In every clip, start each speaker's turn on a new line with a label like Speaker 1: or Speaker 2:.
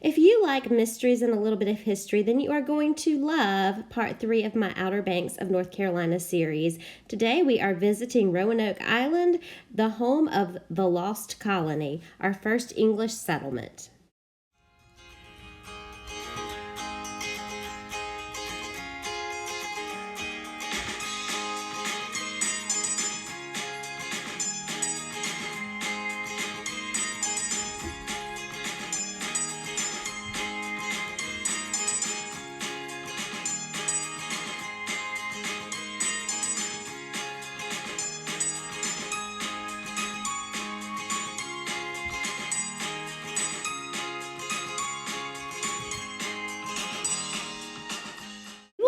Speaker 1: If you like mysteries and a little bit of history, then you are going to love part 3 of my Outer Banks of North Carolina series. Today we are visiting Roanoke Island, the home of the Lost Colony, our first English settlement.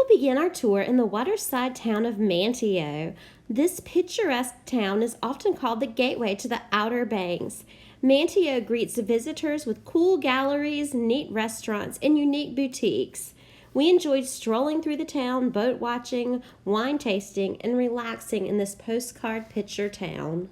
Speaker 1: Begin our tour in the waterside town of Manteo. This picturesque town is often called the gateway to the Outer Banks. Manteo greets visitors with cool galleries, neat restaurants, and unique boutiques. We enjoyed strolling through the town, boat watching, wine tasting, and relaxing in this postcard picture town.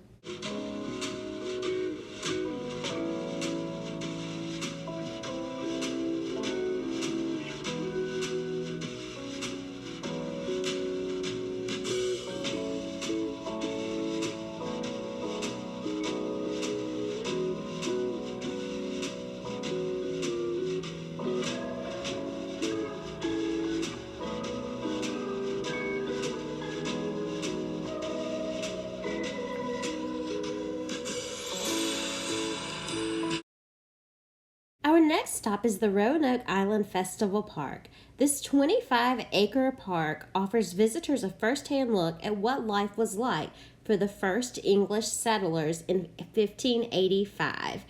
Speaker 1: Our next stop is the Roanoke Island Festival Park. This 25-acre park offers visitors a first-hand look at what life was like for the first English settlers in 1585.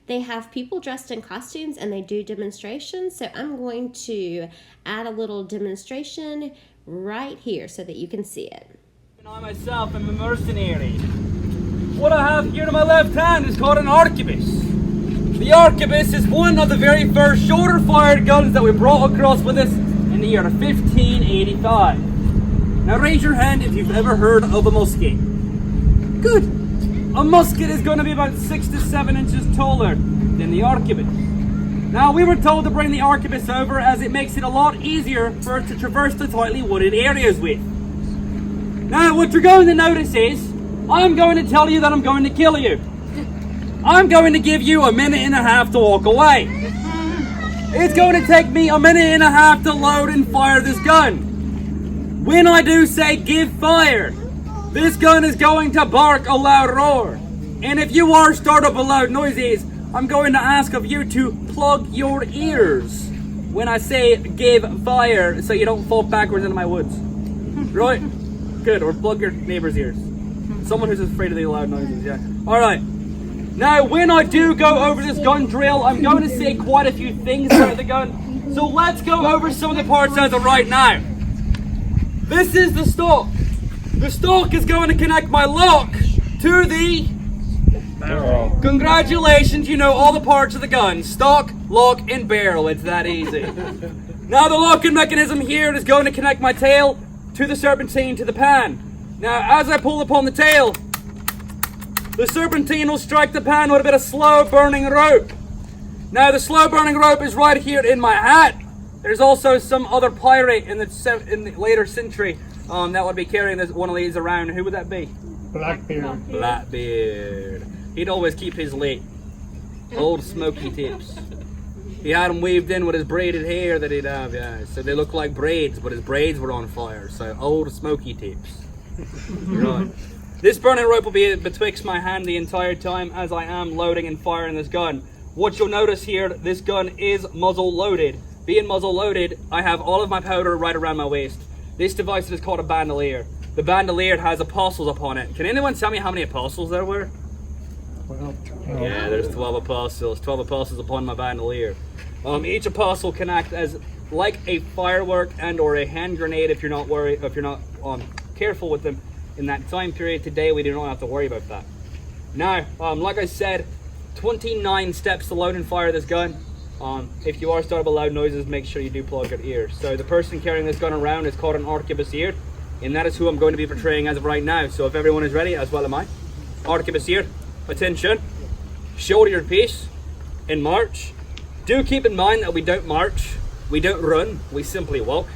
Speaker 1: They have people dressed in costumes and they do demonstrations, so I'm going to add a little demonstration right here so that you can see it.
Speaker 2: I myself am a mercenary. What I have here to my left hand is called an arquebus. The arquebus is one of the very first shoulder-fired guns that we brought across with us in the year of 1585. Now raise your hand if you've ever heard of a musket. Good. A musket is going to be about 6 to 7 inches taller than the arquebus. Now we were told to bring the arquebus over as it makes it a lot easier for it to traverse the tightly wooded areas with. Now what you're going to notice is, I'm going to tell you that I'm going to kill you. I'm going to give you a minute and a half to walk away. It's going to take me a minute and a half to load and fire this gun. When I do say give fire, this gun is going to bark a loud roar. And if you are start up a loud noises, I'm going to ask of you to plug your ears when I say give fire so you don't fall backwards into my woods. Right? Good. Or plug your neighbor's ears. Someone who's afraid of the loud noises, yeah. Alright. Now, when I do go over this gun drill, I'm going to say quite a few things about the gun. So let's go over some of the parts as of right now. This is the stock. The stock is going to connect my lock to the barrel. Congratulations, you know all the parts of the gun. Stock, lock, and barrel. It's that easy. Now the locking mechanism here is going to connect my tail to the serpentine to the pan. Now, as I pull upon the tail, the serpentine will strike the pan with a bit of slow burning rope. Now the slow burning rope is right here in my hat. There's also some other pirate in the later century that would be carrying one of these around. Who would that be?
Speaker 3: Blackbeard.
Speaker 2: Blackbeard. He'd always keep his lit. Old smoky tips. He had them weaved in with his braided hair that he'd have, yeah. So they look like braids, but his braids were on fire. So old smoky tips. Right. This burning rope will be betwixt my hand the entire time as I am loading and firing this gun. What you'll notice here, this gun is muzzle loaded. Being muzzle loaded, I have all of my powder right around my waist. This device is called a bandolier. The bandolier has apostles upon it. Can anyone tell me how many apostles there were? Yeah, there's 12 apostles. 12 apostles upon my bandolier. Each apostle can act as like a firework and or a hand grenade if you're not careful with them. In that time period today, we do not have to worry about that. Now, like I said, 29 steps to load and fire this gun. If you are starting with loud noises, make sure you do plug your ears. So the person carrying this gun around is called an arquebusier, and that is who I'm going to be portraying as of right now. So if everyone is ready, as well am I. Arquebusier, attention, shoulder your piece, and march. Do keep in mind that we don't march, we don't run, we simply walk.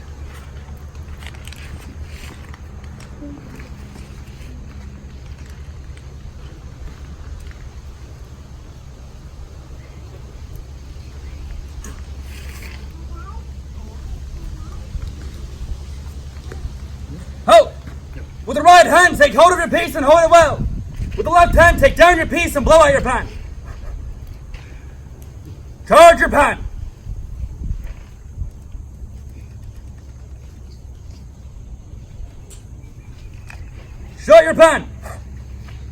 Speaker 2: Ho! With the right hand, take hold of your piece and hold it well. With the left hand, take down your piece and blow out your pan. Charge your pan. Shut your pan.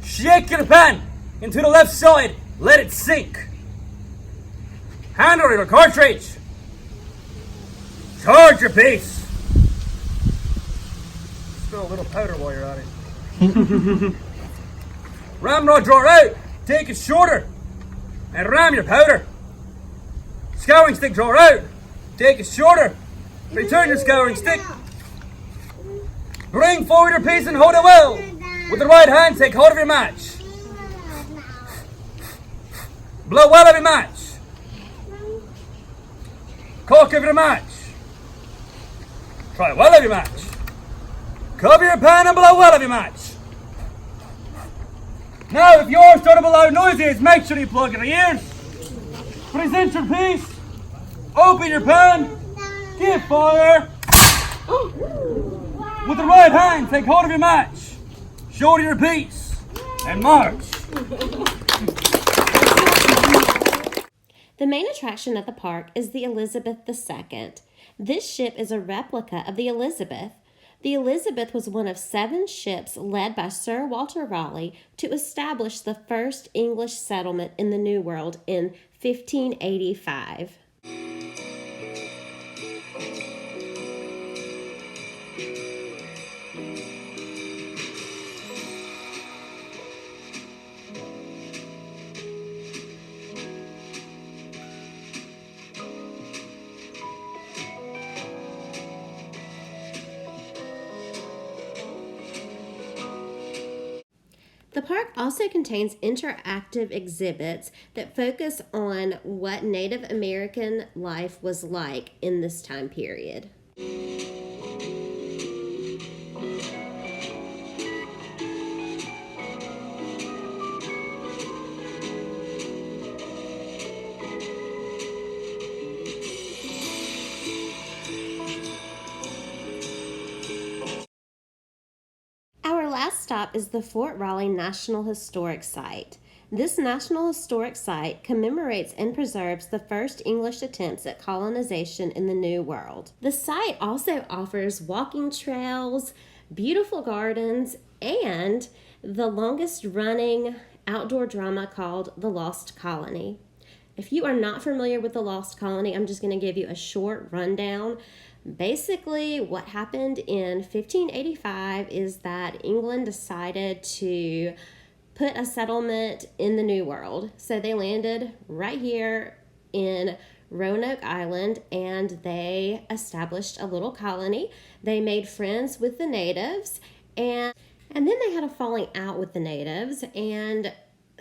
Speaker 2: Shake your pan into the left side. Let it sink. Handle your cartridge. Charge your piece. Spill a little powder while you're at it. Ramrod drawer out. Take it shorter. And ram your powder. Scouring stick drawer out. Take it shorter. Return your scouring stick. Bring forward your piece and hold it well. With the right hand, take hold of your match. Blow well of your match. Cock of your match. Try well of your match. Cover your pan and blow well of your match. Now, if yours start up a loud noises, make sure you plug in the ears. Present your piece. Open your pan. Give fire. With the right hand, take hold of your match. Shoulder your piece. And march.
Speaker 1: The main attraction at the park is the Elizabeth II. This ship is a replica of the Elizabeth. The Elizabeth was one of 7 ships led by Sir Walter Raleigh to establish the first English settlement in the New World in 1585. The park also contains interactive exhibits that focus on what Native American life was like in this time period. Last stop is the Fort Raleigh National Historic Site. This National Historic Site commemorates and preserves the first English attempts at colonization in the New World. The site also offers walking trails, beautiful gardens, and the longest running outdoor drama called The Lost Colony. If you are not familiar with The Lost Colony, I'm just going to give you a short rundown. Basically, what happened in 1585 is that England decided to put a settlement in the New World. So they landed right here in Roanoke Island and they established a little colony. They made friends with the natives and then they had a falling out with the natives, and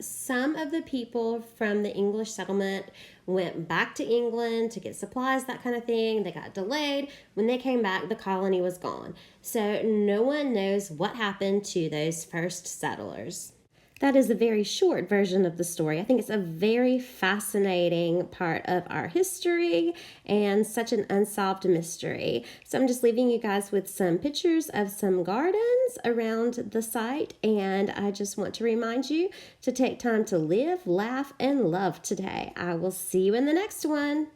Speaker 1: some of the people from the English settlement went back to England to get supplies, that kind of thing. They got delayed. When they came back, the colony was gone. So no one knows what happened to those first settlers. That is a very short version of the story. I think it's a very fascinating part of our history and such an unsolved mystery. So I'm just leaving you guys with some pictures of some gardens around the site, and I just want to remind you to take time to live, laugh, and love today. I will see you in the next one.